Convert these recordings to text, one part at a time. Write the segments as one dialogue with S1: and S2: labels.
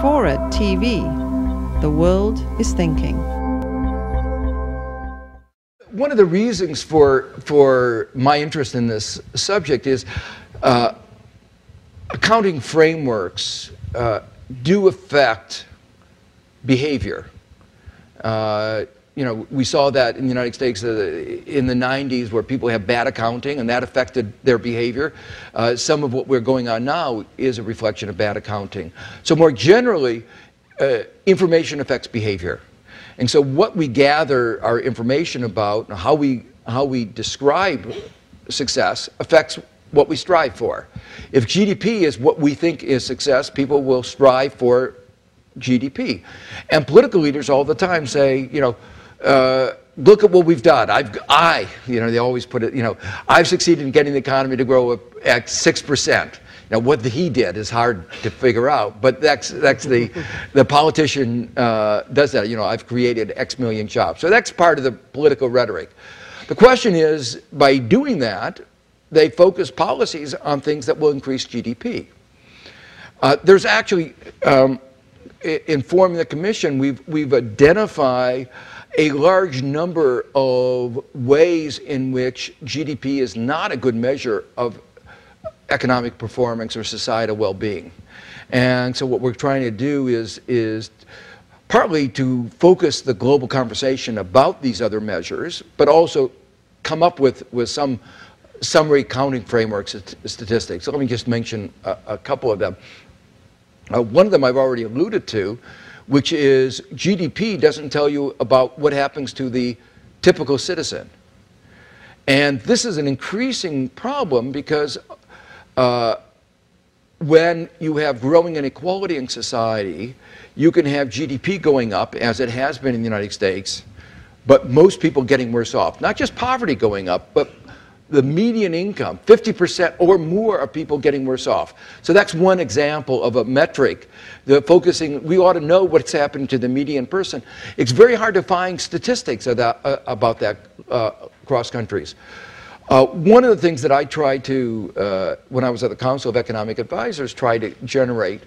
S1: Forward TV. The world is thinking.
S2: One of the reasons for my interest in this subject is accounting frameworks do affect behavior. You know, we saw that in the United States in the 90s, where people have bad accounting, and that affected their behavior. Some of what we're going on now is a reflection of bad accounting. So more generally, information affects behavior. And so what we gather our information about, how we describe success, affects what we strive for. If GDP is what we think is success, people will strive for GDP. And political leaders all the time say, you know, look at what we've done. You know, they always put it, you know, I've succeeded in getting the economy to grow at 6%. Now, what he did is hard to figure out, but that's the politician does that. You know, I've created X million jobs. So that's part of the political rhetoric. The question is, by doing that, they focus policies on things that will increase GDP. There's actually, in forming the commission, we've identified a large number of ways in which GDP is not a good measure of economic performance or societal well-being. And so what we're trying to do is partly to focus the global conversation about these other measures, but also come up with some summary counting frameworks and statistics. So let me just mention a couple of them. One of them I've already alluded to, which is GDP doesn't tell you about what happens to the typical citizen. And this is an increasing problem because when you have growing inequality in society, you can have GDP going up, as it has been in the United States, but most people getting worse off. Not just poverty going up, but the median income, 50% or more of people getting worse off. So that's one example of a metric. We ought to know what's happening to the median person. It's very hard to find statistics about that across countries. One of the things that I tried to, when I was at the Council of Economic Advisors, tried to generate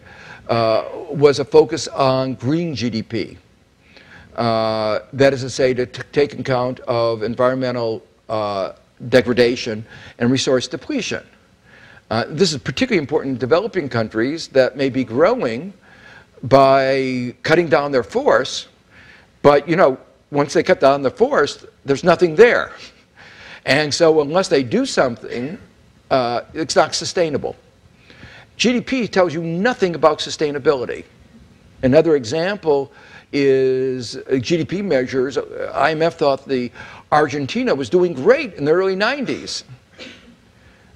S2: was a focus on green GDP. That is to say, to take account of environmental degradation and resource depletion. This is particularly important in developing countries that may be growing by cutting down their forest, but you know, once they cut down the forest, there's nothing there. And so unless they do something, it's not sustainable. GDP tells you nothing about sustainability. Another example is GDP measures. IMF thought Argentina was doing great in the early 90s.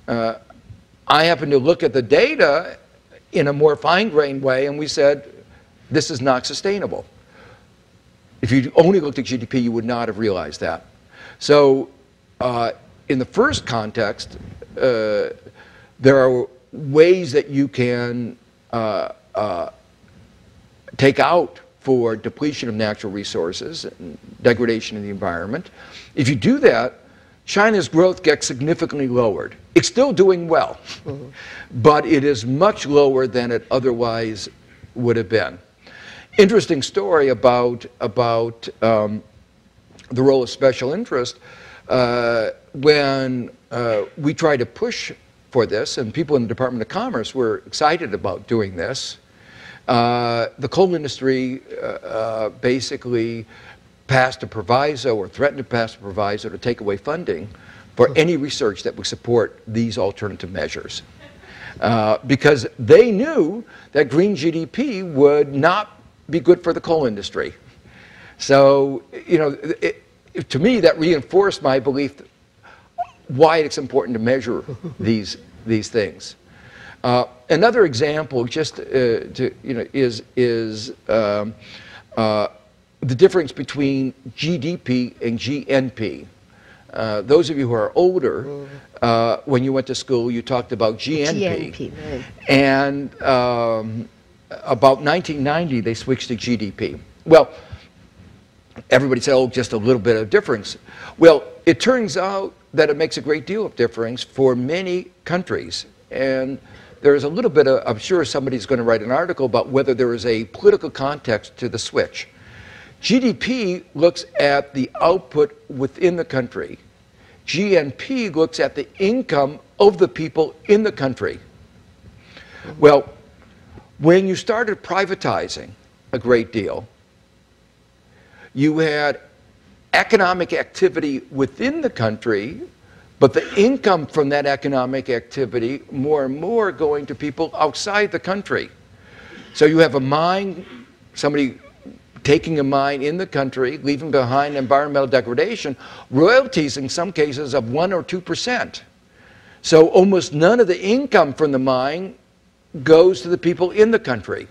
S2: I happened to look at the data in a more fine-grained way, and we said, this is not sustainable. If you only looked at GDP, you would not have realized that. So in the first context, there are ways that you can take out for depletion of natural resources and degradation of the environment. If you do that, China's growth gets significantly lowered. It's still doing well, but it is much lower than it otherwise would have been. Interesting story about the role of special interest. When we tried to push for this, and people in the Department of Commerce were excited about doing this, the coal industry basically passed a proviso, or threatened to pass a proviso, to take away funding for any research that would support these alternative measures. Because they knew that green GDP would not be good for the coal industry. So, you know, to me, that reinforced my belief why it's important to measure these things. Another example, just to, you know, is the difference between GDP and GNP. Those of you who are older, when you went to school, you talked about GNP. Right. And about 1990, they switched to GDP. Well, everybody said, oh, just a little bit of difference. Well, it turns out that it makes a great deal of difference for many countries. And there is a little bit of, I'm sure somebody's going to write an article about whether there is a political context to the switch. GDP looks at the output within the country. GNP looks at the income of the people in the country. Well, when you started privatizing a great deal, you had economic activity within the country, but the income from that economic activity more and more going to people outside the country. So you have a mine, somebody taking a mine in the country, leaving behind environmental degradation, royalties in some cases of 1 or 2%. So almost none of the income from the mine goes to the people in the country.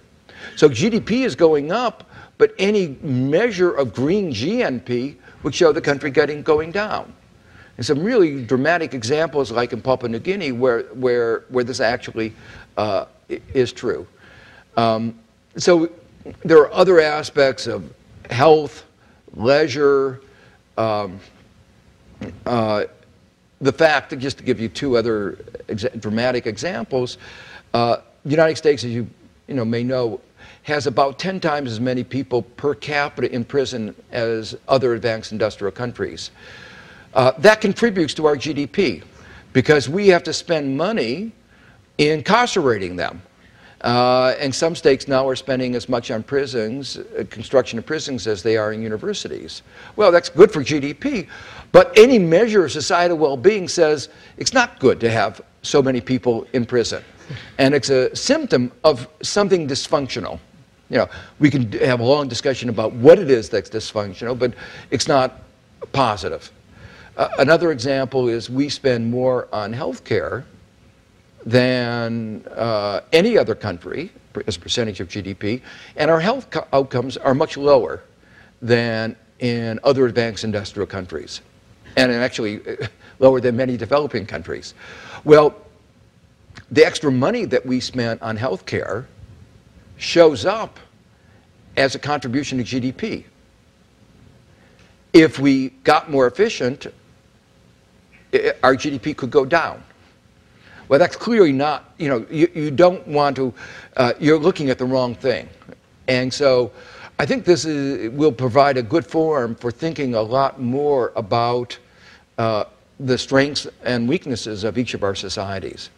S2: So GDP is going up, but any measure of green GNP would show the country going down. And some really dramatic examples, like in Papua New Guinea, where this actually is true. So there are other aspects of health, leisure, the fact that, just to give you two other dramatic examples, the United States, as you may know, has about 10 times as many people per capita in prison as other advanced industrial countries. That contributes to our GDP because we have to spend money incarcerating them. And some states now are spending as much on prisons, construction of prisons, as they are in universities. Well, that's good for GDP, but any measure of societal well-being says it's not good to have so many people in prison. And it's a symptom of something dysfunctional. We can have a long discussion about what it is that's dysfunctional, but it's not positive. Another example is we spend more on health care than any other country as a percentage of GDP, and our health outcomes are much lower than in other advanced industrial countries, and actually lower than many developing countries. Well, the extra money that we spent on health care shows up as a contribution to GDP. If we got more efficient, our GDP could go down. Well, that's clearly not, you don't want to, you're looking at the wrong thing. And so I think this will provide a good forum for thinking a lot more about the strengths and weaknesses of each of our societies.